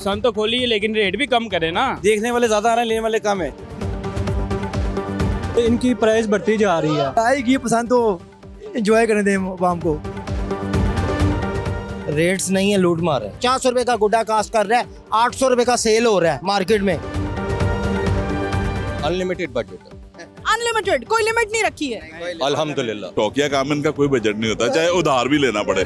पसंद तो खोली है लेकिन रेट भी कम करे ना। देखने वाले ज्यादा आ रहे हैं, लेने वाले कम है। इनकी प्राइस बढ़ती जा रही है। आएगी पसंद तो एंजॉय करने दें आवाम को। रेट्स नहीं है, लूट मार है। 400 रुपए का गुड्डा कास्ट कर रहा है, 800 रुपए का सेल हो रहा है मार्केट में। अनलिमिटेड बजट है, अनलिमिटेड, कोई लिमिट नहीं रखी है। अल्हम्दुलिल्लाह। टोकिया काम इनका कोई बजट नहीं होता, चाहे उधार भी लेना पड़े।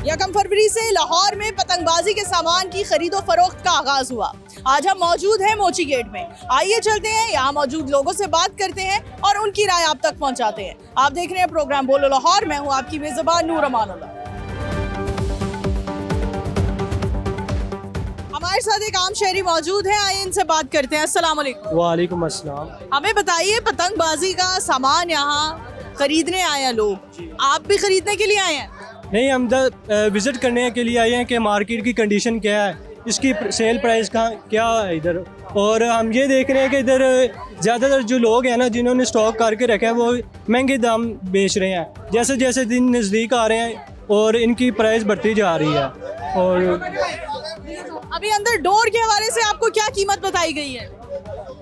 यकम फरवरी से लाहौर में पतंगबाजी के सामान की खरीदो फरोख्त का आगाज हुआ। आज हम मौजूद हैं मोची गेट में। आइए चलते हैं, यहाँ मौजूद लोगों से बात करते हैं और उनकी राय आप तक पहुँचाते हैं। आप देख रहे हैं प्रोग्राम बोलो लाहौर। मैं हूँ आपकी मेजबान नूर अमानुल्लाह। हमारे साथ एक आम शहरी मौजूद है, आइए इनसे बात करते हैं। अस्सलाम वालेकुम। वालेकुम अस्सलाम। हमें बताइए, पतंगबाजी का सामान यहाँ खरीदने आए हैं लोग, आप भी खरीदने के लिए आए हैं? नहीं, हम विज़िट करने के लिए आए हैं कि मार्केट की कंडीशन क्या है, इसकी सेल प्राइस क्या है इधर। और हम ये देख रहे हैं कि इधर ज़्यादातर जो लोग हैं ना, जिन्होंने स्टॉक करके रखा है, वो महंगे दाम बेच रहे हैं। जैसे जैसे दिन नज़दीक आ रहे हैं और इनकी प्राइस बढ़ती जा रही है। और अभी अंदर डोर के हवाले से आपको क्या कीमत बताई गई है?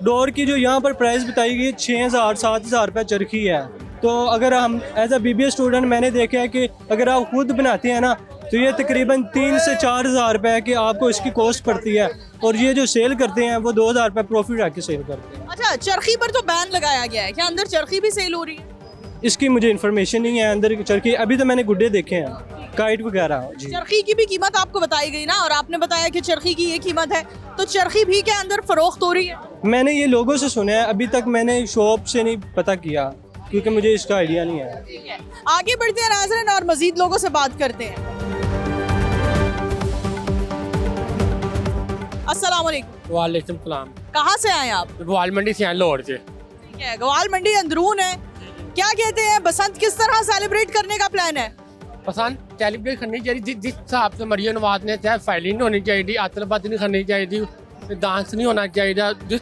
डोर की जो यहाँ पर प्राइस बताई गई है 6,000-7,000 रुपये चरखी है। तो अगर हम एज अ BBA स्टूडेंट मैंने देखा है कि अगर आप खुद बनाते हैं ना, तो ये तकरीबन 3 से 4,000 रुपये की आपको इसकी कॉस्ट पड़ती है। और ये जो सेल करते हैं वो 2,000 रुपये प्रॉफिट रख के सेल करते हैं। अच्छा, चरखी पर तो बैन लगाया गया है, क्या अंदर चरखी भी सेल हो रही है? इसकी मुझे इन्फॉर्मेशन नहीं है अंदर की चरखी। अभी तो मैंने गुड्डे देखे हैं, काइट वगैरह जी। चरखी की भी कीमत आपको बताई गई ना, और आपने बताया कि चरखी की ये कीमत है, तो चरखी भी क्या अंदर फरोख्त हो रही है? मैंने ये लोगों से सुना है, अभी तक मैंने शॉप से नहीं पता किया क्योंकि मुझे इसका आइडिया नहीं है। ठीक है, आगे बढ़ते हैं नाज़रीन और मजीद लोगों से बात करते हैं। अस्सलाम वालेकुम। वालेकुम सलाम। कहाँ से आए आप? ग्वाल मंडी से आए, लाहौर से। ठीक है, ग्वाल मंडी अंदरून है। क्या कहते हैं, बसंत किस तरह सेलिब्रेट करने का प्लान है? पसंद सेलिब्रेट करनी चाहिए जिस हिसाब से मरियम नवाज ने, चाहे फाइलिंग होनी चाहिए, आतलबाजी नहीं करनी चाहिए, डांस नहीं होना चाहिए, जिस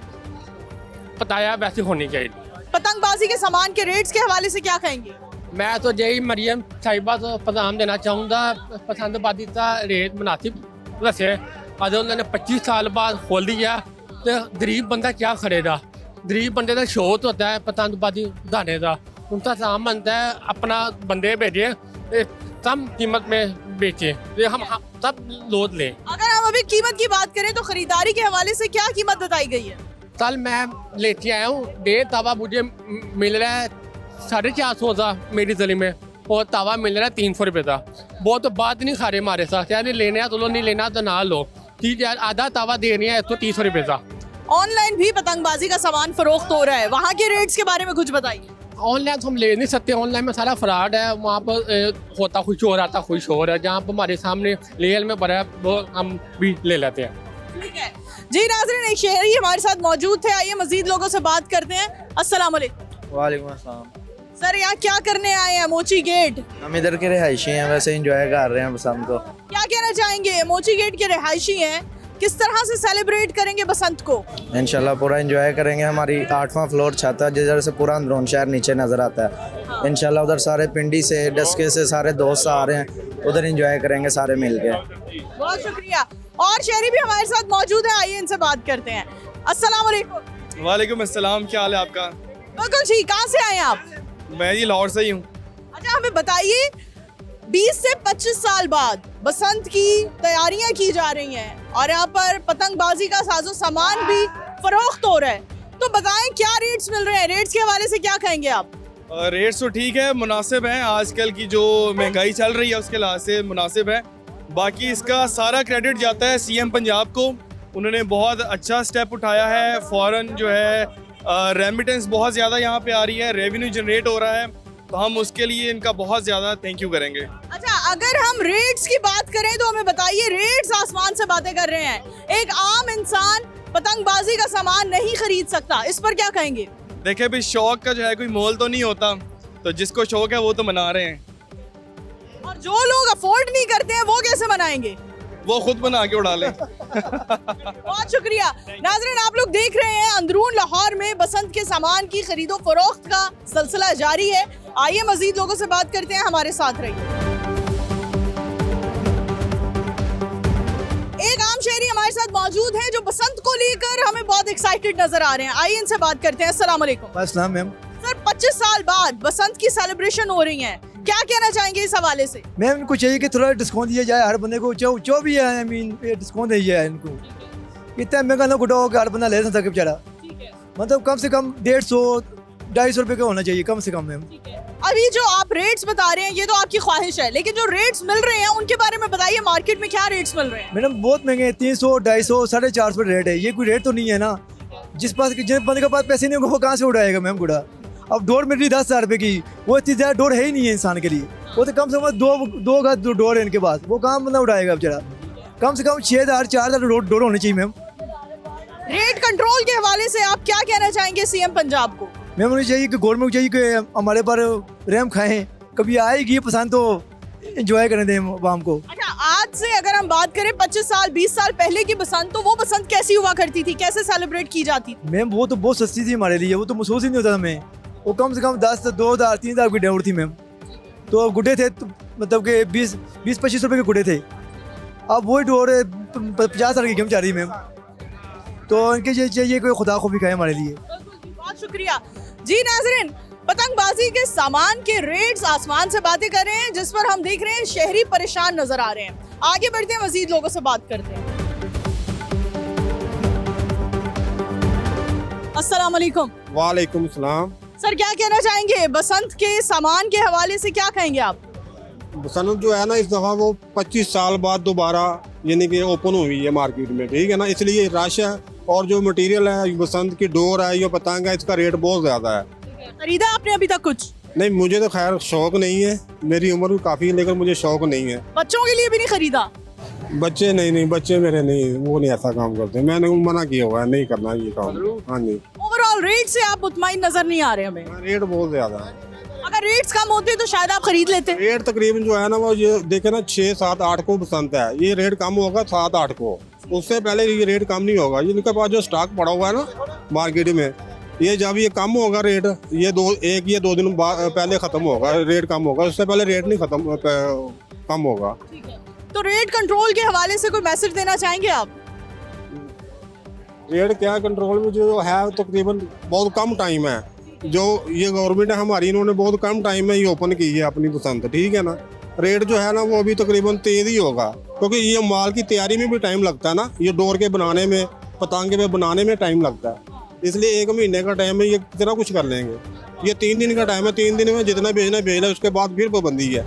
बताया वैसे होनी चाहिए। पतंगबाजी के सामान के रेट्स के हवाले से क्या कहेंगे? मैं तो यही मरियम साहिबा को पैगाम देना चाहूँगा, पसंदबाजी का रेट मुनासिब वैसे अगर उन्होंने 25 साल बाद खोल दिया तो गरीब बंदा क्या खरीदा। गरीब बंदे का शौक होता है पतंगबाजी उड़ाने का, उनका काम बनता है अपना बंदे भेजे कम कीमत में बेचे, हम सब लोड लें। अगर हम अभी कीमत की बात करें तो खरीदारी के हवाले से क्या कीमत बताई गई है? कल मैं लेके आया हूँ, 1.5 तवा मुझे मिल रहा है 450 का मेरी गली में, और तवा मिल रहा है 300 रुपये का। वो तो बात नहीं खा रहे हमारे साथ, यार लेना है तो लो, नहीं लेना तो ना लो। ठीक है, आधा तवा दे रही है 130 रुपये का। ऑनलाइन भी पतंगबाजी का सामान फरोख्त हो रहा है, वहाँ के रेट्स के बारे में कुछ बताइए। ऑनलाइन तो हम ले नहीं सकते, ऑनलाइन में सारा फ्रॉड है। वहाँ पर होता कुछ और आता कुछ और है। जहाँ पर हमारे सामने लेयल में पड़ा है वो हम भी ले लेते हैं। ठीक है जी नाज़रीन, एक शहरी हमारे साथ मौजूद थे, आइए मजीद लोगों से बात करते हैं। अस्सलाम वालेकुम। वालेकुम अस्सलाम। सर, यहाँ क्या करने आए हैं मोची गेट? हम इधर के रिहायशी हैं, वैसे एंजॉय कर रहे हैं बसंत को। क्या कहना चाहेंगे, मोची गेट के रिहायशी हैं, किस तरह से सेलिब्रेट करेंगे बसंत को? इंशाल्लाह पूरा एंजॉय करेंगे। हमारी 8वां फ्लोर छत है, जिधर से पूरा अंदरून शहर नीचे नज़र आता है। इंशाल्लाह उधर सारे पिंडी से, डस्के से सारे दोस्त आ रहे हैं, उधर एंजॉय करेंगे सारे मिल के। बहुत शुक्रिया। और शहरी भी हमारे साथ मौजूद है, आइए इनसे बात करते हैं। अस्सलाम वालेकुम। वालेकुम अस्सलाम, क्या हाल है आपका? बिल्कुल ठीक। कहाँ से आए हैं आप? मैं जी लाहौर से ही हूँ। अच्छा, हमें बताइए, 20 से 25 साल बाद बसंत की तैयारियां की जा रही हैं और यहाँ पर पतंगबाजी का साजो सामान भी फरोख्त हो रहा है, तो बताएं क्या रेट्स मिल रहे हैं? रेट्स के हवाले से क्या कहेंगे आप? रेट्स तो ठीक है, मुनासिब हैं। आजकल की जो महंगाई चल रही है उसके लिहाज से मुनासिब है। बाकी इसका सारा क्रेडिट जाता है CM पंजाब को। उन्होंने बहुत अच्छा स्टेप उठाया है। फ़ौरन जो है रेमिटेंस बहुत ज़्यादा यहाँ पे आ रही है, रेवेन्यू जनरेट हो रहा है, तो हम उसके लिए इनका बहुत ज़्यादा थैंक यू करेंगे। अच्छा, अगर हम रेट्स की बात करें तो हमें बताइए, रेट्स आसमान से बातें कर रहे हैं, एक आम इंसान पतंगबाजी का सामान नहीं खरीद सकता, इस पर क्या कहेंगे? देखिए भाई, शौक का जो है कोई मोल तो नहीं होता, तो जिसको शौक है वो तो मना रहे हैं, और जो लोग अफोर्ड नहीं करते हैं वो कैसे मनाएंगे? वो खुद बना के उड़ा लें। बहुत शुक्रिया। नाज़रीन, आप लोग देख रहे हैं अंदरून लाहौर में बसंत के सामान की खरीदो फरोख्त का सिलसिला जारी है। आइए मजीद लोगों से बात करते हैं, हमारे साथ रहिए। एक आम शहरी हमारे साथ मौजूद है जो बसंत को लेकर हमें बहुत एक्साइटेड नजर आ रहे हैं। आइए इनसे बात करते हैं। अस्सलाम वालेकुम। अस्सलाम मैम। सर 25 साल बाद बसंत की सेलिब्रेशन हो रही है, क्या कहना चाहेंगे इस हवाले से? मैम इनको चाहिए कि थोड़ा डिस्काउंट दिया जाए हर बंदे को, जो भी है आई मीन डिस्काउंट दिया जाए इनको। इतना महंगा ना गुड़ा हो कि हर बंदा ले सकता बेचारा, मतलब कम से कम 150-250 रुपए का होना चाहिए कम से कम मैम। अभी जो आप रेट्स बता रहे हैं ये तो आपकी ख्वाहिश है, लेकिन जो रेट्स मिल रहे हैं उनके बारे में बताइए, मार्केट में क्या रेट्स मिल रहे हैं? मैडम बहुत महंगे हैं, 300, 250, 450 रेट है। ये कोई रेट तो नहीं है ना, जिस बंदे के पास पैसे नहीं होंगे वो कहाँ से उड़ाएगा मैम गुड़ा। अब डोर मिल रही 10,000 रुपये की, वो इतनी ज़्यादा डोर है ही नहीं है इंसान के लिए। वो तो कम से कम दो गज डोर है इनके पास, वो कहाँ बंदा उड़ाएगा बेचारा। कम से कम 6,000 4,000 डोर होनी चाहिए मैम। रेट कंट्रोल के हवाले से आप क्या कहना चाहेंगे सीएम पंजाब को? मैम उन्हें चाहिए कि गवर्नमेंट को चाहिए कि हमारे पर रहम खाएं, कभी आएगी पसंद तो एंजॉय करने दें आवाम को। अच्छा, आज से अगर हम बात करें 25 साल 20 साल पहले की बसंत, तो वो बसंत कैसी हुआ करती थी, कैसे सेलिब्रेट की जाती थी? मैम वो तो बहुत सस्ती थी हमारे लिए, वो तो महसूस ही नहीं होता हमें। वो कम से कम 10 2,000 3,000 की डोर थी मैम। तो गुड्डे थे तो मतलब कि 20-25 रुपए के गुड्डे थे। अब वही डोर 50 साल की गेम जा रही मैम। तो इनके चाहिए कोई खुदा को भी खाए हमारे लिए। बहुत शुक्रिया जी। नाज़रीन, पतंगबाजी के सामान के रेट्स आसमान से बातें कर रहे हैं, जिस पर हम देख रहे हैं शहरी परेशान नजर आ रहे हैं। आगे बढ़ते हैं, मजीद लोगों से बात करते हैं। अस्सलाम वालेकुम। वालेकुम सलाम। सर क्या कहना चाहेंगे बसंत के सामान के हवाले से, क्या कहेंगे आप? बसंत जो है ना इस दफ़ा वो 25 साल बाद दोबारा यानी कि ओपन हुई है मार्केट में, ठीक है ना, इसलिए रश है। और जो मटेरियल है बसंत की डोर है, ये पतंग है, इसका रेट बहुत ज़्यादा है। खरीदा आपने अभी तक कुछ? नहीं, मुझे तो खैर शौक नहीं है, मेरी उम्र भी काफ़ी है लेकिन मुझे शौक नहीं है। बच्चों के लिए भी नहीं खरीदा? बच्चे नहीं, बच्चे मेरे नहीं, वो नहीं ऐसा काम करते, मैंने मना किया हुआ है नहीं करना ये काम। हाँ जी। ओवरऑल रेट से आप मुतमईन नजर नहीं आ रहे हमें? रेट बहुत ज़्यादा है। अगर रेट्स कम होते तो शायद आप खरीद लेते। रेट तकरीबन जो है ना वो ये देखे ना 6, 7, 8 को बसंत है, ये रेट कम होगा 7, 8 को, उससे पहले ये रेट कम नहीं होगा। इनके पास जो स्टॉक पड़ा हुआ है ना मार्केट में, ये जब ये कम होगा रेट, ये 2 दिन पहले ख़त्म होगा, रेट कम होगा, उससे पहले रेट नहीं कम होगा। तो रेट कंट्रोल के हवाले से कोई मैसेज देना चाहेंगे आप? रेट क्या कंट्रोल में जो है तकरीबन बहुत कम टाइम है, जो ये गवर्नमेंट है हमारी, इन्होंने बहुत कम टाइम में ये ओपन की है अपनी पसंद, ठीक है ना। रेट जो है ना वो अभी तकरीबन तेज़ ही होगा, क्योंकि ये माल की तैयारी में भी टाइम लगता है ना, ये डोर के बनाने में, पतंगे में बनाने में टाइम लगता है, इसलिए 1 महीने का टाइम है, ये कितना कुछ कर लेंगे। ये 3 दिन का टाइम है, 3 दिन में जितना भेजना भेजना, उसके बाद फिर पाबंदी है।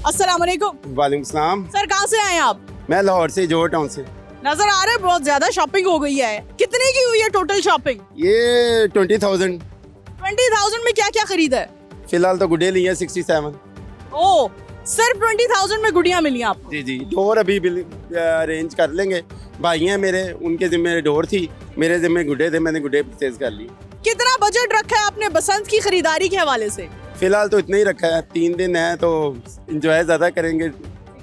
अस्सलाम वालेकुम। वालेकुम सलाम। सर कहाँ से आए आप? मैं लाहौर से, जोहर टाउन से। नजर आ रहा है बहुत ज्यादा शॉपिंग हो गई है, कितने की हुई है टोटल शॉपिंग? ये 20,000। 20,000 में क्या क्या खरीदा है? फिलहाल तो गुड़े ली है 67। ओह, सिर्फ 20,000 में गुड़ियाँ मिली आपको? जी। डोर अभी अरेंज कर लेंगे, भाई हैं मेरे, उनके जिम्मे डोर थी, मेरे जिम्मे गुड्डे थे, मैंने गुड्डे परचेज कर ली। कितना बजट रखा है आपने बसंत की खरीदारी के हवाले से? फिलहाल तो इतना ही रखा है, 3 दिन है तो इंजॉय ज़्यादा करेंगे,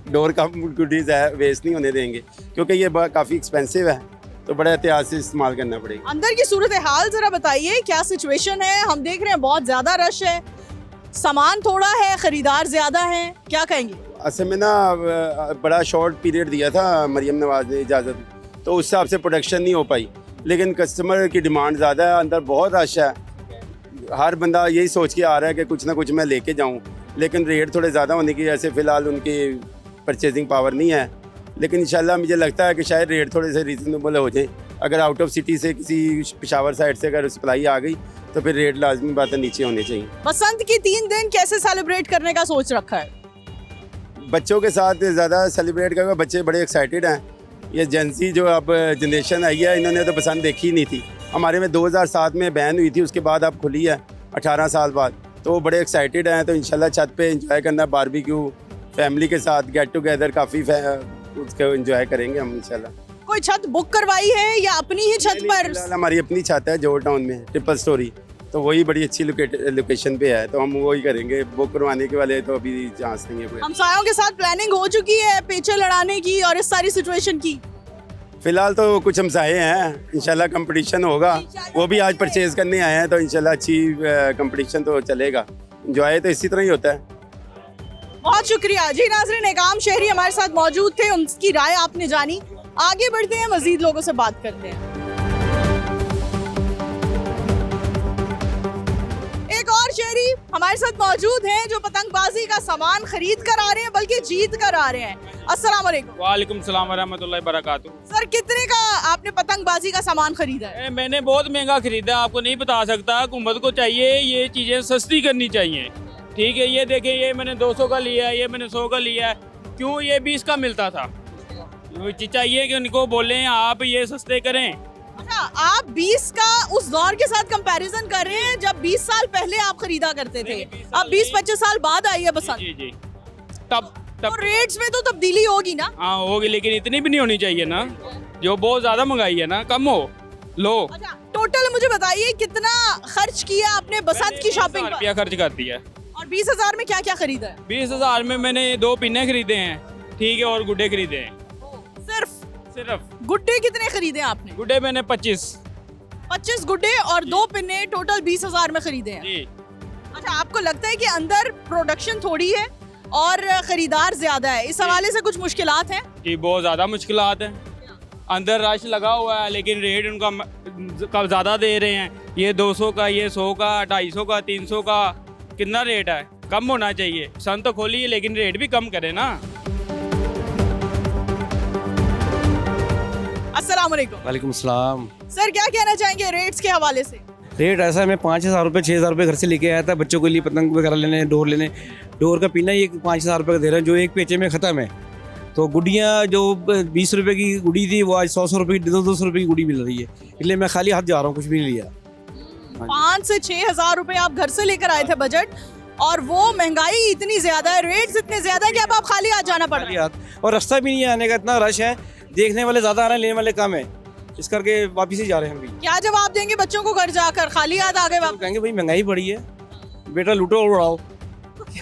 डोर का गुडीज है वेस्ट नहीं होने देंगे, क्योंकि ये काफ़ी एक्सपेंसिव है, तो बड़े एहतियात से इस्तेमाल करना पड़ेगा। अंदर की सूरत हाल जरा बताइए, क्या सिचुएशन है? हम देख रहे हैं बहुत ज्यादा रश है, सामान थोड़ा है, खरीदार ज्यादा है, क्या कहेंगे? असल में ना बड़ा शॉर्ट पीरियड दिया था मरियम नवाज ने इजाज़त, तो उस हिसाब से प्रोडक्शन नहीं हो पाई, लेकिन कस्टमर की डिमांड ज़्यादा है, अंदर बहुत रश है, हर बंदा यही सोच के आ रहा है कि कुछ ना कुछ मैं लेके जाऊं, लेकिन रेट थोड़े ज़्यादा होने की वजह से फ़िलहाल उनकी परचेजिंग पावर नहीं है, लेकिन इंशाल्लाह मुझे लगता है कि शायद रेट थोड़े से रीज़नेबल हो जाए। अगर आउट ऑफ सिटी से किसी पेशावर साइड से अगर सप्लाई आ गई तो फिर रेट लाजमी बात है नीचे होने चाहिए। बसंत की 3 दिन कैसे सेलिब्रेट करने का सोच रखा है? बच्चों के साथ ज़्यादा सेलिब्रेट करेंगे, बच्चे बड़े एक्साइटेड हैं। ये जेंसी जो अब जनरेशन आई है, इन्होंने तो पसंद देखी ही नहीं थी। हमारे में 2007 में बैन हुई थी, उसके बाद अब खुली है 18 साल बाद, तो वो बड़े एक्साइटेड हैं। तो इंशाल्लाह छत पे एंजॉय करना, बारबेक्यू फैमिली के साथ गेट टुगेदर काफ़ी उसको एंजॉय करेंगे हम इंशाल्लाह। कोई छत बुक करवाई है या अपनी ही छत पर? हमारी अपनी छत है जोहर टाउन में, ट्रिपल स्टोरी, तो वही बड़ी अच्छी लोकेशन पे है, तो हम वही करेंगे। बुक करवाने के वाले तो अभी चांस नहीं है कोई। हमसायों के साथ प्लानिंग हो चुकी है पेचे लड़ाने की और इस सारी सिचुएशन की? फ़िलहाल तो कुछ हमसाए हैं, इंशाल्लाह कंपटीशन होगा, वो भी आज परचेज़ करने आए हैं, तो इंशाल्लाह अच्छी कंपटीशन तो चलेगा। इंजॉय तो इसी तरह ही होता है। बहुत शुक्रिया जी। नाज़रीन, एक आम शहरी हमारे साथ मौजूद थे, उनकी राय आपने जानी। आगे बढ़ते हैं, मजीद लोगों से बात करते हैं। एक और शहरी हमारे साथ मौजूद हैं जो पतंगबाजी का सामान खरीद कर आ रहे हैं, बल्कि जीत कर आ रहे हैं। अस्सलाम वालेकुम। वालेकुम सलाम वरहमतुल्लाहि वबरकातुहू। सर, कितने का आपने पतंगबाजी का सामान खरीदा है? मैंने बहुत महंगा खरीदा, आपको नहीं बता सकता। हुकूमत को चाहिए ये चीज़ें सस्ती करनी चाहिए, ठीक है। ये देखिए, ये मैंने 200 का लिया है, ये मैंने 100 का लिया है। क्यों? ये 20 का मिलता था। चाहिए कि उनको बोलें आप ये सस्ते करें। अच्छा, आप 20 का उस दौर के साथ कंपैरिजन कर रहे हैं जब 20 साल पहले आप खरीदा करते थे। अब 20-25 साल बाद आई है बसंत। जी जी, तब तो रेट्स में तो तब्दीली होगी ना? हाँ होगी, लेकिन इतनी भी नहीं होनी चाहिए ना, जो बहुत ज़्यादा महंगाई है ना, कम हो लो। अच्छा, टोटल मुझे बताइए कितना खर्च किया आपने बसंत की शॉपिंग पर? रुपया खर्च कर दिया। और 20,000 में क्या क्या खरीदा है? 20,000 में मैंने 2 पिन्ने खरीदे हैं, ठीक है, और गुड्डे खरीदे हैं। सिर्फ गुड्डे कितने खरीदे हैं आपने? गुड्डे मैंने 25 गुड्डे और 2 पिन्ने, टोटल 20,000 में खरीदे हैं जी। अच्छा, आपको लगता है कि अंदर प्रोडक्शन थोड़ी है और खरीदार ज्यादा है, इस हवाले से कुछ मुश्किलात हैं? जी, बहुत ज़्यादा मुश्किलात हैं। अंदर रश लगा हुआ है, लेकिन रेट उनका कब ज़्यादा दे रहे हैं। ये 200 का, ये 100 का, 250 का, 300 का, कितना रेट है? कम होना चाहिए। सन तो खोली है, लेकिन रेट भी कम करे ना। अस्सलाम वालेकुम। वालेकुम सलाम। सर, क्या कहना चाहेंगे रेट्स के हवाले से? रेट ऐसा है, मैं 5,000 रुपये 6,000 रुपये घर से लेके आया था बच्चों के लिए पतंग वगैरह लेने, डोर लेने। डोर का पीना ये 5,000 रुपये का दे रहे हैं, जो एक पेचे में ख़त्म है। तो गुड़ियाँ जो 20 रुपये की गुड़ी थी, वो आज 100 रुपये की, 200 रुपये की गुड़ी मिल रही है। इसलिए मैं खाली हाथ जा रहा हूँ, कुछ भी नहीं लिया। 5 से 6,000 रुपये आप घर से लेकर आए थे बजट, और वो महंगाई इतनी ज्यादा है, रेट्स इतने ज्यादा है कि अब आप खाली हाथ जाना पड़ रहा है। और रास्ता भी नहीं है आने का, इतना रश है, देखने वाले ज़्यादा आ रहे हैं, लेने वाले कम है, इस करके वापिस ही जा रहे हैं हम भी। क्या जवाब देंगे बच्चों को घर जाकर? खाली हाथ आ गए वापस? कहेंगे भाई महंगाई बढ़ी है, बेटा लूटो और उड़ाओ।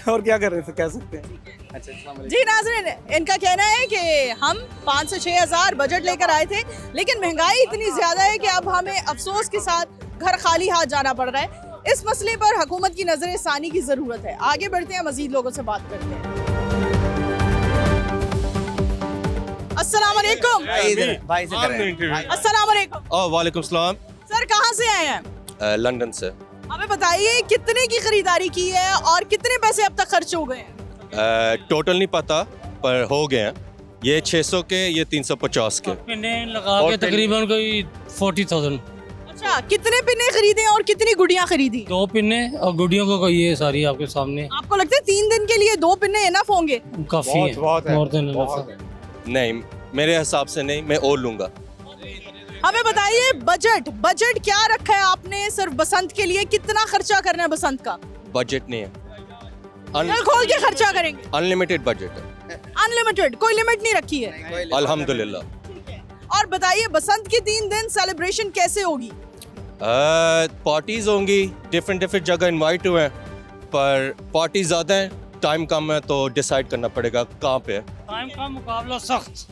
और क्या कर रहे थे, कह सकते हैं। अच्छा, जी नाज़रीन, इनका कहना है कि हम 5 से 6,000 बजट लेकर आए थे, लेकिन महंगाई इतनी ज़्यादा है कि अब हमें अफसोस के साथ घर खाली हाथ जाना पड़ रहा है। इस मसले पर हुकूमत की नज़र सानी की ज़रूरत है। आगे बढ़ते हैं, मज़ीद लोगों से बात करते हैं। अस्सलाम वालेकुम। अस्सलाम वालेकुम। वालेकुम सलाम। सर, कहाँ से आए हैं? लंदन से। हमें बताइए कितने की खरीदारी की है और कितने पैसे अब तक खर्च हो गए हैं? टोटल नहीं पता, पर हो गए हैं। ये 600 के, ये 350 के पिन्ने लगा के तकरीबन कोई 40,000। अच्छा, कितने पिन्ने खरीदे और कितनी गुड़ियाँ खरीदी? 2 पिन्ने और गुड़ियों को ये सारी आपके सामने। आपको लगता है 3 दिन के लिए 2 पिन्ने इनफ होंगे? काफी है, more than enough। नहीं, मेरे हिसाब से नहीं, मैं और लूँगा। हमें बताइए बजट क्या रखा है आपने सिर्फ बसंत के लिए? कितना खर्चा करना है बसंत का? बजट नहीं है, दिल खोल के खर्चा करेंगे। अनलिमिटेड बजट है। अनलिमिटेड, कोई लिमिट नहीं रखी है? अल्हम्दुलिल्लाह। और बताइए बसंत के 3 दिन सेलिब्रेशन कैसे होगी? पार्टीज होंगी, डिफरेंट जगह इनवाइट हुए हैं, पर पार्टी ज़्यादा है, टाइम कम है, तो डिसाइड करना पड़ेगा कहाँ पे है। टाइम का मुकाबला सख्त।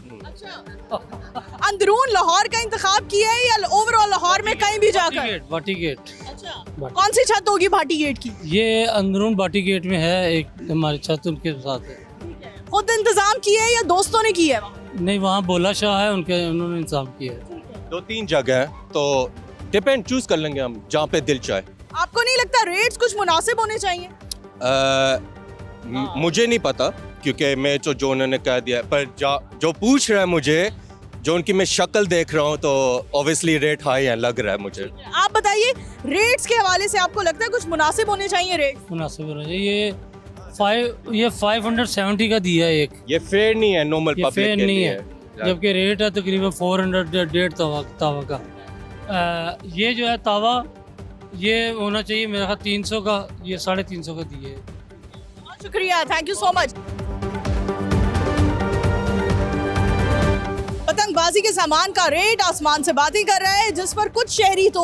अंदरून लाहौर का इंतखाब किया है या ओवरऑल लाहौर में कहीं भी जाकर? भाटी गेट। अच्छा, कौन सी छत होगी भाटी गेट की? ये अंदरून भाटी गेट में है, एक हमारी छत उनके साथ है। खुद इंतजाम किया है या दोस्तों ने किया है? नहीं, वहाँ बोला शाह है, उन्होंने इंतजाम किया है। 2-3 जगह है, तो डिपेंड, चूज कर लेंगे हम जहाँ पे दिल चाहे। आपको नहीं लगता रेट्स कुछ मुनासिब होने चाहिए? मुझे नहीं पता, क्योंकि मैं जो उन्होंने कह दिया, पर जो पूछ रहा है मुझे, जो उनकी मैं शक्ल देख रहा हूँ, तो ऑब्वियसली रेट हाई है, लग रहा है मुझे। आप बताइए रेट्स के हवाले से आपको लगता है कुछ मुनासिब होने चाहिए? रेट मुनासिब होना चाहिए। ये 570 का दिया है एक। ये फेयर नहीं है नॉर्मल ये पब्लिक फेयर के नहीं लिए। है, जबकि रेट है तकरीबन 400 डेढ़ तावा का। ये जो है तावा, ये होना चाहिए मेरा ख्याल 300 का, ये 350 का दिए। बहुत शुक्रिया, थैंक यू सो मच। पतंगबाजी के सामान का रेट आसमान से बातें कर रहा है, जिस पर कुछ शहरी तो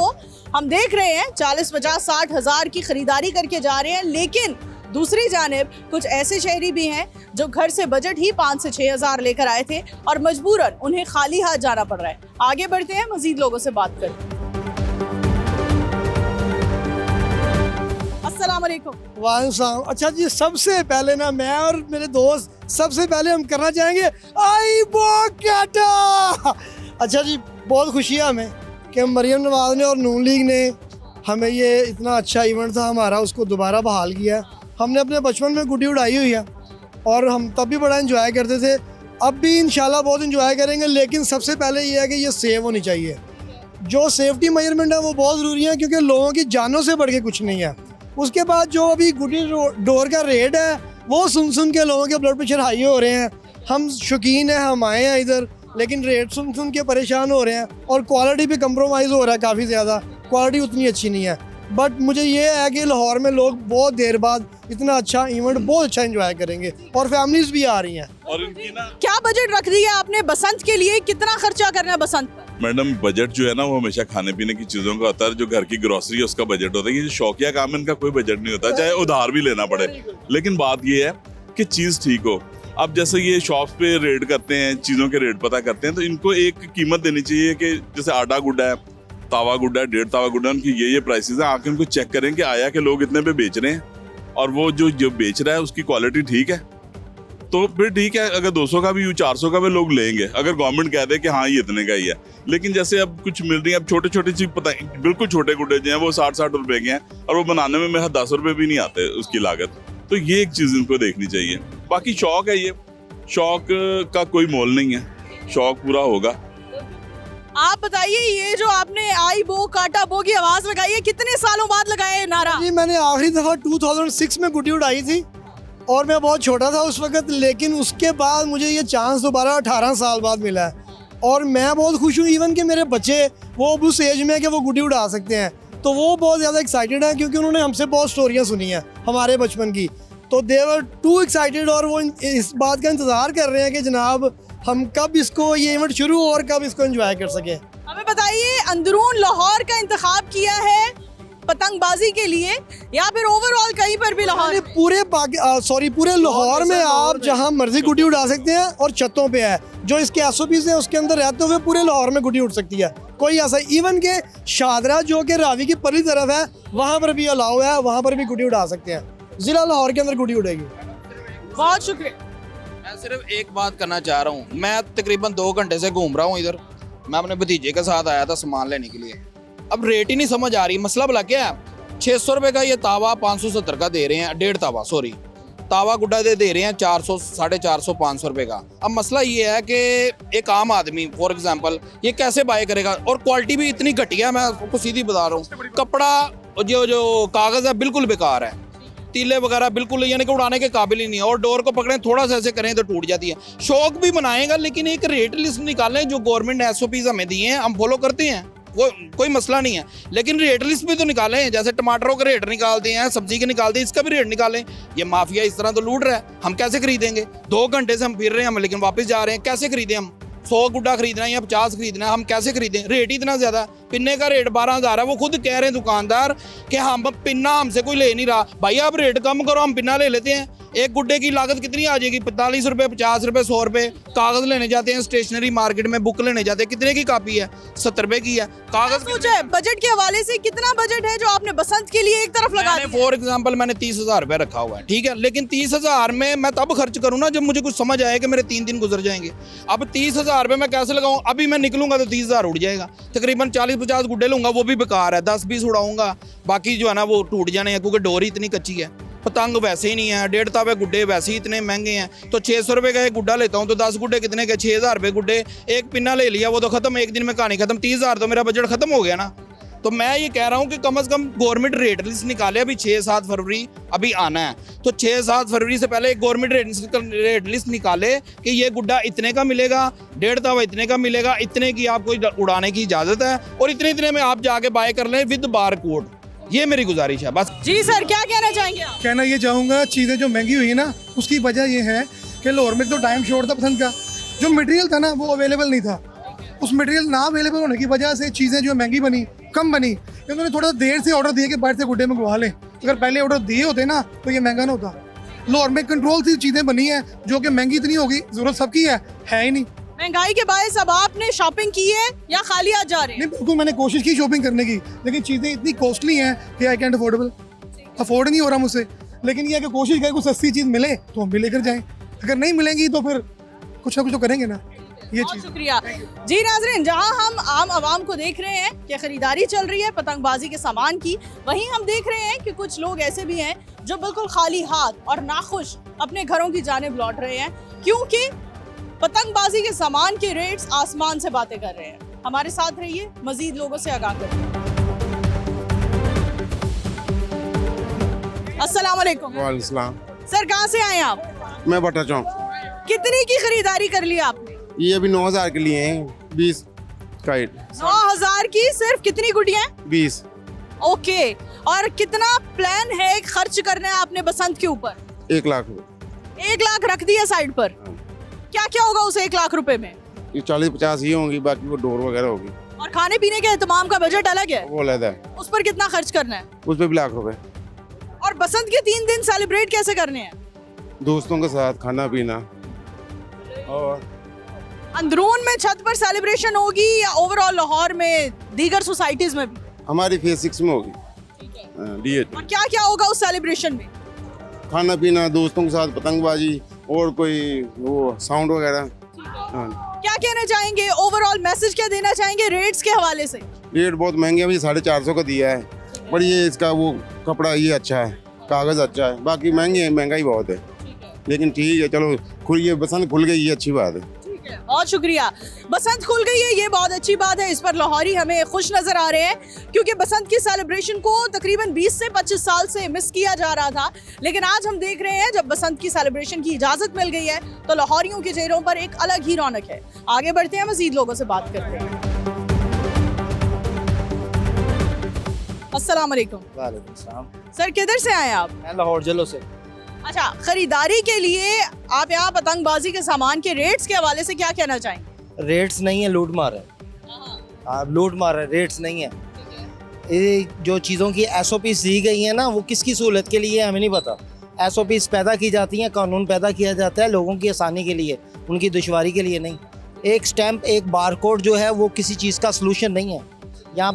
हम देख रहे हैं 40, 50, 60 हज़ार की खरीदारी करके जा रहे हैं, लेकिन दूसरी जानिब कुछ ऐसे शहरी भी हैं जो घर से बजट ही 5 से 6 हज़ार लेकर आए थे और मजबूरन उन्हें खाली हाथ जाना पड़ रहा है। आगे बढ़ते हैं, मजीद लोगों से बात करते हैं। अस्सलाम वालेकुम। वालेकुम। अच्छा जी, सबसे पहले ना मैं और मेरे दोस्त सबसे पहले हम करना चाहेंगे आई बो काटा। अच्छा जी, बहुत खुशी है हमें कि मरियम नवाज ने और नून लीग ने हमें ये इतना अच्छा इवेंट था हमारा, उसको दोबारा बहाल किया। हमने अपने बचपन में गुड्डी उड़ाई हुई है और हम तब भी बड़ा इंजॉय करते थे, अब भी इंशाल्लाह बहुत इंजॉय करेंगे। लेकिन सबसे पहले ये है कि ये सेफ होनी चाहिए। जो सेफ्टी मेजरमेंट है वो बहुत ज़रूरी है, क्योंकि लोगों की जानों से बढ़ के कुछ नहीं है। उसके बाद जो अभी गुड्डी डोर का रेट है वो सुन के लोगों के ब्लड प्रेशर हाई हो रहे हैं। हम शौकीन हैं, हम आए हैं इधर, लेकिन रेट सुन के परेशान हो रहे हैं और क्वालिटी भी कंप्रोमाइज़ हो रहा है काफ़ी ज़्यादा। क्वालिटी उतनी अच्छी नहीं है, बट मुझे ये है कि लाहौर में लोग बहुत देर बाद इतना अच्छा इवेंट बहुत अच्छा एंजॉय करेंगे और फैमिलीज भी आ रही हैं। और इनकी ना क्या बजट रख दी है आपने बसंत के लिए, कितना खर्चा करना है बसंत पर? मैडम, बजट जो है ना वो हमेशा खाने पीने की चीज़ों का होता है। जो घर की ग्रोसरी है उसका बजट होता है। ये शौकिया काम है, इनका कोई बजट नहीं होता, चाहे उधार भी लेना पड़े। लेकिन बात ये है कि चीज़ ठीक हो। अब जैसे ये शॉप्स पे रेट करते हैं, चीज़ों के रेट पता करते हैं, तो इनको एक कीमत देनी चाहिए कि जैसे आटा गुड्डा है, तावा गुड्डा है, 1.5 तावा गुड्डा है, उनकी ये प्राइसेस हैं। आके उनको चेक करें कि आया कि लोग इतने पे बेच रहे हैं और वो जो बेच रहा है उसकी क्वालिटी ठीक है, तो फिर ठीक है। अगर 200 का भी 400 का भी लोग लेंगे, अगर गवर्नमेंट कह दे कि हाँ ये इतने का ही है। लेकिन जैसे अब कुछ मिल रही है, अब छोटे छोटे चीज पता है, बिल्कुल छोटे गुड्डे जो हैं वो 60-60 रुपए के हैं और वो बनाने में मेरा 10 रुपए भी नहीं आते उसकी लागत। तो ये एक चीज इनको देखनी चाहिए। बाकी शौक है, ये शौक का कोई मोल नहीं है, शौक पूरा होगा। आप बताइए, ये जो आपने आई बो काटा बो की आवाज लगाई है, कितने सालों बाद लगाया है नारा? जी, मैंने आखिरी दफ़ा 2006 में गुड्डी उड़ाई थी और मैं बहुत छोटा था उस वक्त, लेकिन उसके बाद मुझे ये चांस दोबारा 18 साल बाद मिला है और मैं बहुत खुश हूँ। इवन कि मेरे बच्चे वो अब उस एज में है कि वो गुड्डी उड़ा सकते हैं, तो वो बहुत ज़्यादा एक्साइटेड हैं, क्योंकि उन्होंने हमसे बहुत स्टोरियाँ सुनी हैं हमारे बचपन की। तो दे वर टू एक्साइटेड और वो इस बात का इंतज़ार कर रहे हैं कि जनाब हम कब इसको ये इवेंट शुरू हो और कब इसको एंजॉय कर सकें। हमें बताइए, अंदरून लाहौर का इंतखाब किया है पतंगबाजी के लिए या फिर ओवरऑल कहीं पर भी लाहौर? पूरे लाहौर में आप जहां मर्जी गुड्डी उड़ा सकते हैं और छतों पे है जो इसके SOPs हैं उसके अंदर रहते हुए पूरे लाहौर में गुड्डी उड़ सकती है। कोई ऐसा इवन के शादरा जो कि रावी की पली तरफ है वहाँ पर भी अलाउ है, वहाँ पर भी गुड्डी उड़ा सकते हैं। जिला लाहौर के अंदर गुड्डी उड़ेगी। बहुत शुक्रिया। मैं सिर्फ एक बात करना चाह रहा हूँ, मैं तकरीबन 2 घंटे से घूम रहा हूँ इधर। मैं अपने भतीजे के साथ आया था सामान लेने के लिए। अब रेट ही नहीं समझ आ रही, मसला भला क्या है? 600 रुपये का ये तावा 570 का दे रहे हैं, 1.5 तावा सॉरी तावा गुड्डा दे रहे हैं 400, 450, 500 रुपये का। अब मसला ये है कि एक आम आदमी फॉर एग्जांपल ये कैसे बाय करेगा? और क्वालिटी भी इतनी घटिया, मैं आपको सीधी बता रहा हूँ। कपड़ा जो कागज़ है बिल्कुल बेकार है, तीले वगैरह बिल्कुल यानी कि उड़ाने के काबिल ही नहीं है, और डोर को पकड़ें थोड़ा सा ऐसे करें तो टूट जाती है। शौक भी बनाएगा, लेकिन एक रेट लिस्ट निकालें जो गवर्नमेंट ने SOPs हमें दिए हैं, हम फॉलो करते हैं, वो कोई मसला नहीं है। लेकिन रेट लिस्ट भी तो निकालें, जैसे टमाटरों का रेट निकालते हैं, सब्जी के निकालते हैं, इसका भी रेट निकालें। ये माफिया इस तरह तो लूट रहा है, हम कैसे खरीदेंगे? 2 घंटे से हम फिर रहे हैं, हम लेकिन वापस जा रहे हैं, कैसे खरीदें? हम 100 गुड्डा खरीदना है या 50 खरीदना है, हम कैसे खरीदें? रेट ही इतना ज़्यादा। पिन्ने का रेट 12,000 है, वो खुद कह रहे हैं दुकानदार कि हम पिन्ना हमसे कोई ले नहीं रहा। भाई आप रेट कम करो, हम पिन्ना ले लेते हैं। एक गुड्डे की लागत कितनी आ जाएगी? 45 रुपये, 50 रुपये, 100 रुपये। कागज़ लेने जाते हैं स्टेशनरी मार्केट में, बुक लेने जाते हैं, कितने की कापी है? 70 रुपये की है। कागज़ सोचा है बजट के हवाले से कितना बजट है जो आपने बसंत के लिए एक तरफ लगा दिया? फॉर एग्जाम्पल मैंने 30,000 रुपये रखा हुआ है, ठीक है, लेकिन 30,000 में मैं तब खर्च करूँ ना जब मुझे कुछ समझ आए कि मेरे 3 दिन गुजर जाएंगे। अब 30,000 रुपये मैं कैसे लगाऊँ? अभी मैं निकलूंगा तो 30,000 उड़ जाएगा। तकरीबन 40-50 गुड्डे लूँगा, वो भी बेकार है, 10-20 उड़ाऊंगा, बाकी जो है ना वो टूट जाने हैं, क्योंकि डोरी इतनी कच्ची है। पतंग वैसे ही नहीं है, 1.5 तावे गुड्डे वैसे ही इतने महंगे हैं। तो 600 रुपये का एक गुड्डा लेता हूँ तो 10 गुड्डे कितने के? 6,000 रुपये गुड्डे। एक पिन्ना ले लिया, वो तो खत्म, एक दिन में कहानी खत्म। 30,000 तो मेरा बजट खत्म हो गया ना। तो मैं ये कह रहा हूँ कि कम से कम गवर्नमेंट रेट लिस्ट निकाले। अभी 6-7 फरवरी अभी आना है, तो 6-7 फरवरी से पहले एक गवर्नमेंट रेट लिस्ट निकाले कि ये गुड्डा इतने का मिलेगा, 1.5 तावा इतने का मिलेगा, इतने की आपको उड़ाने की इजाज़त है, और इतने में आप जाके बाय कर लें विद बार कोड। ये मेरी गुजारिश है बस। जी सर, क्या कहना चाहेंगे? कहना ये चाहूँगा, चीज़ें जो महंगी हुई है ना, उसकी वजह ये है कि लाहौर में तो टाइम शॉर्ट था पसंद का, जो मटेरियल था ना वो अवेलेबल नहीं था। उस मटेरियल ना अवेलेबल होने की वजह से चीज़ें जो महंगी बनी, कम बनी। उन्होंने थोड़ा देर से ऑर्डर दिए कि बाहर से गुड्डे मंगवा लें, अगर पहले ऑर्डर दिए होते ना तो ये महंगा ना होता। लाहौर में कंट्रोल सी चीज़ें बनी हैं जो कि महंगी इतनी होगी, ज़रूरत सबकी है ही नहीं। महंगाई के बायस अब आपने शॉपिंग की है या खाली आज जा रहे हैं? नहीं, बिल्कुल मैंने कोशिश की शॉपिंग करने की, लेकिन चीज़ें इतनी कॉस्टली हैं कि आई कैंट अफोर्ड नहीं हो रहा मुझसे। लेकिन ये है कि कोशिश करें कुछ सस्ती चीज़ मिले तो हम भी लेकर जाएं, अगर नहीं मिलेंगी तो फिर कुछ ना कुछ तो करेंगे ना। ये बहुत शुक्रिया जी। नाज़रीन, जहां हम आम आवाम को देख रहे हैं कि खरीदारी चल रही है पतंगबाजी के सामान की, वहीं हम देख रहे हैं कि कुछ लोग ऐसे भी हैं जो बिल्कुल खाली हाथ और नाखुश अपने घरों की जानिब लौट रहे हैं, क्योंकि पतंगबाजी के सामान के रेट्स आसमान से बातें कर रहे हैं। हमारे साथ रहिए, मजीद लोगों से आगाह करिए। अस्सलाम वालेकुम। वालेकुम सलाम। सर, कहाँ से आए आप? मैं बटा चौक। कितनी की खरीदारी कर ली आपने? ये अभी 9,000 के लिए हैं, 20 का 9,000 की सिर्फ कितनी गुड़ियाँ? 20। ओके, और कितना प्लान है खर्च करना है आपने बसंत के ऊपर? 1 लाख रुपए। 1 लाख रख दिया साइड पर। क्या क्या होगा उस 1 लाख रुपए में? ये 40-50 ही होंगी, बाकी वो डोर वगैरह होगी। और खाने पीने के एहतमाम का बजट अलग है, वो अलग है, उस पर कितना खर्च करना है? उस पर भी लाख रुपए। और बसंत के 3 दिन सेलिब्रेट कैसे करने हैं? दोस्तों के साथ खाना पीना। और अंदरून में छत पर सेलिब्रेशन होगी या ओवरऑल लाहौर में दीगर सोसाइटीज में भी? हमारी फेज 6 में होगी। और क्या क्या होगा उस सेलिब्रेशन में? खाना पीना, दोस्तों के साथ पतंगबाजी और कोई वो साउंड वगैरह। क्या कहना चाहेंगे, ओवरऑल मैसेज क्या देना चाहेंगे रेट्स के हवाले से? रेट बहुत महंगे हैं, 450 का दिया है, पर ये इसका वो कपड़ा ये अच्छा है, कागज़ अच्छा है, बाकी महंगे हैं, महंगाई बहुत है, लेकिन ठीक है, चलो ये बसंत खुल गई, ये अच्छी बात है। बहुत शुक्रिया। बसंत खुल गई है, ये बहुत अच्छी बात है, इस पर लाहौरी हमें खुश नजर आ रहे हैं, क्योंकि बसंत की सेलिब्रेशन को तकरीबन 20 से 25 साल से मिस किया जा रहा था। लेकिन आज हम देख रहे हैं जब बसंत की सेलिब्रेशन की इजाजत मिल गई है तो लाहौरियों के चेहरों पर एक अलग ही रौनक है। आगे बढ़ते हैं, मजीद लोगों से बात करते हैं। अस्सलाम वालेकुम। वालेकुम सलाम। सर, किधर से आए आप? मैं लाहौर जलो से। अच्छा, खरीदारी के लिए आप यहाँ पतंगबाजी के सामान के रेट्स के हवाले से क्या कहना चाहेंगे? रेट्स नहीं है, लूट मार है। आप लूट मार है, रेट्स नहीं है। ये जो चीज़ों की SOPs दी गई हैं ना, वो किसकी सहूलत के लिए हमें नहीं पता। SOPs पैदा की जाती हैं, कानून पैदा किया जाता है लोगों की आसानी के लिए, उनकी दुश्वारी के लिए नहीं। एक स्टैंप, एक बारकोड जो है वो किसी चीज़ का सलूशन नहीं है। यहाँ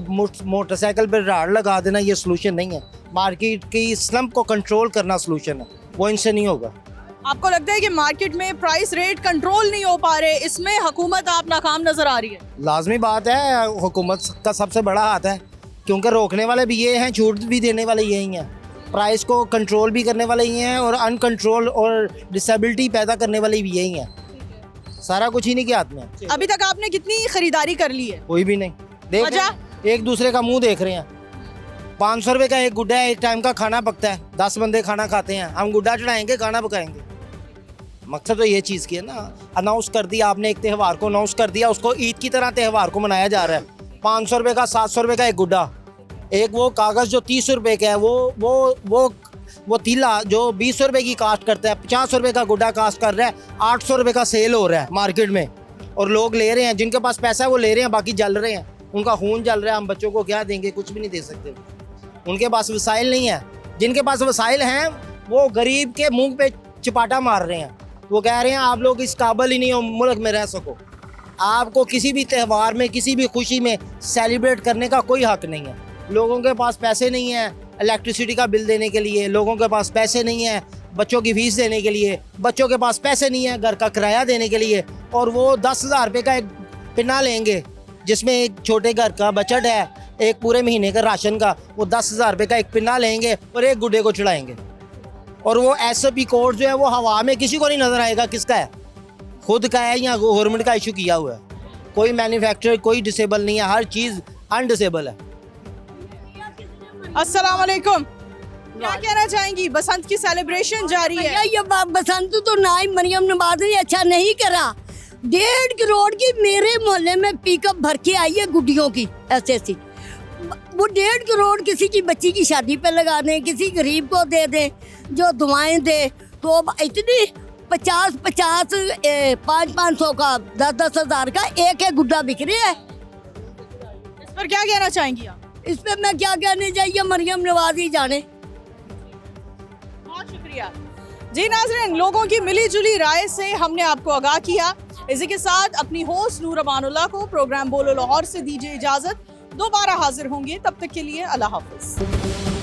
मोटरसाइकिल पर राड लगा देना ये सलूशन नहीं है। मार्केट की स्लम्प को कंट्रोल करना सलूशन है, वो इनसे नहीं होगा। आपको लगता है कि मार्केट में प्राइस रेट कंट्रोल नहीं हो पा रहे, इसमें हुकूमत आप नाकाम नजर आ रही है? लाजमी बात है, हुकूमत का सबसे बड़ा हाथ है, क्योंकि रोकने वाले भी ये हैं, छूट भी देने वाले यही हैं, प्राइस को कंट्रोल भी करने वाले ये हैं, और अनकंट्रोल और डिसेबिलिटी पैदा करने वाले भी यही हैं। सारा कुछ ही नहीं के हाथ में। अभी तक आपने कितनी खरीदारी कर ली है? कोई भी नहीं। देख रहे हैं, एक दूसरे का मुंह देख रहे हैं। 500 रुपये का एक गुड्डा है, एक टाइम का खाना पकता है, 10 बंदे खाना खाते हैं, हम गुड्डा चढ़ाएंगे, खाना पकाएंगे। मकसद तो ये चीज़ की है ना। अनाउंस कर दिया आपने, एक त्यौहार को अनाउंस कर दिया, उसको ईद की तरह त्यौहार को मनाया जा रहा है। 500 रुपये का, 700 रुपये का एक गुड्डा, एक वो कागज़ जो 30 रुपये का है, वो तीला जो 20 रुपये की कास्ट करता है, 50 रुपये का गुड्डा कास्ट कर रहा है, 800 रुपये का सेल हो रहा है मार्केट में, और लोग ले रहे हैं। जिनके पास पैसा है वो ले रहे हैं, बाकी जल रहे हैं, उनका खून जल रहा है। हम बच्चों को क्या देंगे? कुछ भी नहीं दे सकते, उनके पास वसाइल नहीं है। जिनके पास वसाइल हैं वो गरीब के मुंह पे चिपाटा मार रहे हैं। वो कह रहे हैं आप लोग इस काबिल ही नहीं हो मुल्क में रह सको, आपको किसी भी त्यौहार में, किसी भी खुशी में सेलिब्रेट करने का कोई हक नहीं है। लोगों के पास पैसे नहीं है इलेक्ट्रिसिटी का बिल देने के लिए, लोगों के पास पैसे नहीं है बच्चों की फीस देने के लिए, बच्चों के पास पैसे नहीं है घर का किराया देने के लिए, और वो 10,000 रुपये का एक पिन्ना लेंगे जिसमें एक छोटे घर का बजट है, एक पूरे महीने का राशन का, वो 10,000 रुपये का एक पिन्ना लेंगे और एक गुड्डे को चढ़ाएंगे। और वो SOP कोड जो है वो हवा में, किसी को नहीं नज़र आएगा किसका है, खुद का है या गवर्नमेंट का इशू किया हुआ है। कोई मैन्युफैक्चरर, कोई डिसेबल नहीं है, हर चीज़ अनडिसेबल है। अस्सलाम वालेकुम। क्या कहना चाहेंगी? बसंत की सेलिब्रेशन जारी है। ये बसंत तो ना ही मरियम नवाज ने अच्छा नहीं करा। 1.5 करोड़ की मेरे मोहल्ले में पिकअप भर के आई है गुड्डियों की, ऐसी वो 1.5 करोड़ किसी की बच्ची की शादी पे लगा दें, किसी गरीब को दे दें जो दुआएं दे, तो अब इतनी 50 500 का 10 हज़ार का एक गुड्डा बिक रहा है। इस पर क्या कहना चाहेंगी आप? इस पर मैं क्या कहने चाहिए, मरियम नवाज ही जाने। शुक्रिया जी। नाज़रीन, लोगों की मिली जुली राय से हमने आपको आगाह किया। इसी के साथ अपनी होस्ट नूर अमानुल्लाह को प्रोग्राम बोलो लाहौर से दीजिए इजाजत। दोबारा हाजिर होंगे, तब तक के लिए अल्लाह हाफिज।